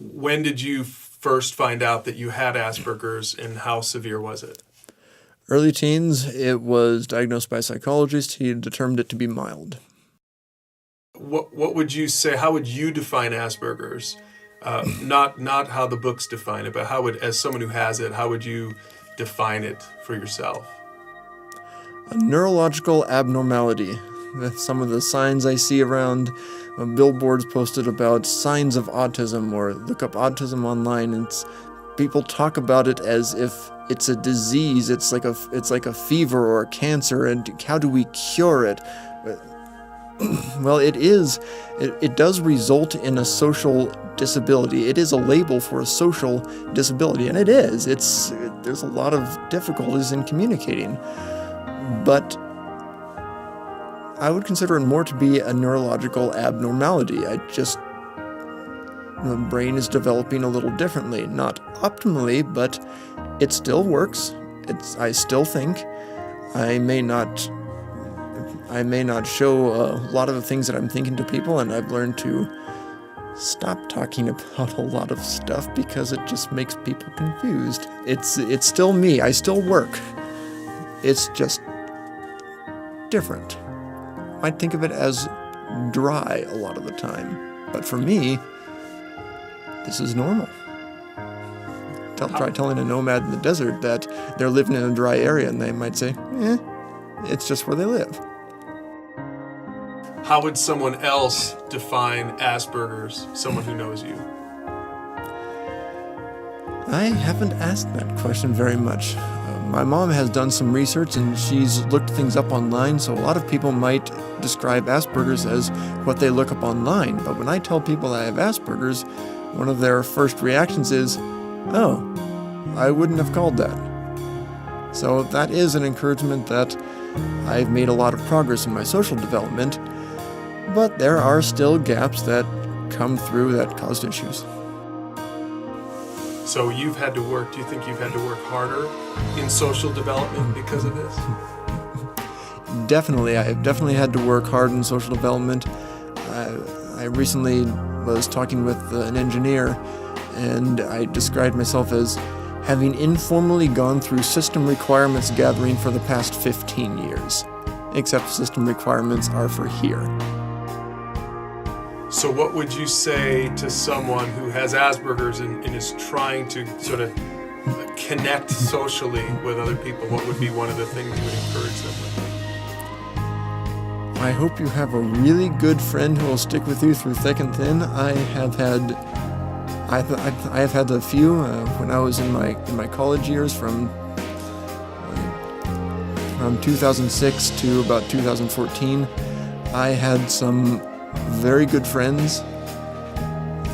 When did you first find out that you had Asperger's, and how severe was it? Early teens, it was diagnosed by a psychologist. He determined it to be mild. What would you say, how would you define Asperger's? Not how the books define it, but how would, as someone who has it, how would you define it for yourself? A neurological abnormality. Some of the signs I see around billboards posted about signs of autism, or look up autism online, and people talk about it as if it's a disease. It's like a fever or a cancer, and how do we cure it? Well, it is. It does result in a social disability. It is a label for a social disability, and it is. There's a lot of difficulties in communicating, but I would consider it more to be a neurological abnormality. The brain is developing a little differently. Not optimally, but it still works. I still think. I may not show a lot of the things that I'm thinking to people, and I've learned to stop talking about a lot of stuff because it just makes people confused. It's still me. I still work. It's just different. I think of it as dry a lot of the time, but for me, this is normal. Try telling a nomad in the desert that they're living in a dry area, and they might say, it's just where they live. How would someone else define Asperger's, someone who knows you? I haven't asked that question very much. My mom has done some research, and she's looked things up online, so a lot of people might describe Asperger's as what they look up online. But when I tell people I have Asperger's, one of their first reactions is, oh, I wouldn't have called that. So that is an encouragement that I've made a lot of progress in my social development, but there are still gaps that come through that caused issues. So do you think you've had to work harder in social development because of this? Definitely. I have definitely had to work hard in social development. I recently was talking with an engineer, and I described myself as having informally gone through system requirements gathering for the past 15 years. Except system requirements are for here. So what would you say to someone who has Asperger's and is trying to sort of connect socially with other people? What would be one of the things you would encourage them with? I hope you have a really good friend who will stick with you through thick and thin. I have had a few when I was in my college years, from 2006 to about 2014. I had some very good friends,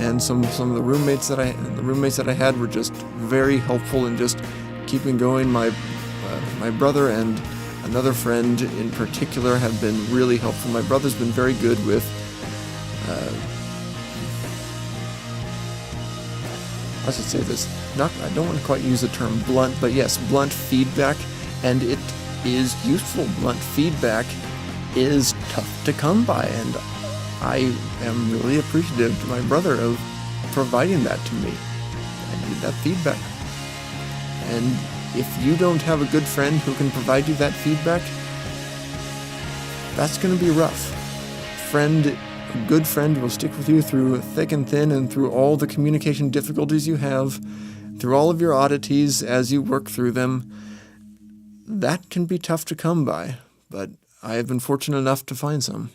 and some of the roommates that I had were just very helpful in just keeping going. My brother and another friend in particular have been really helpful. My brother's been very good with I should say this, I don't want to quite use the term blunt, but yes, blunt feedback, and it is useful. Blunt feedback is tough to come by, and I am really appreciative to my brother of providing that to me. I need that feedback. And if you don't have a good friend who can provide you that feedback, that's going to be rough. A good friend will stick with you through thick and thin, and through all the communication difficulties you have, through all of your oddities as you work through them. That can be tough to come by, but I have been fortunate enough to find some.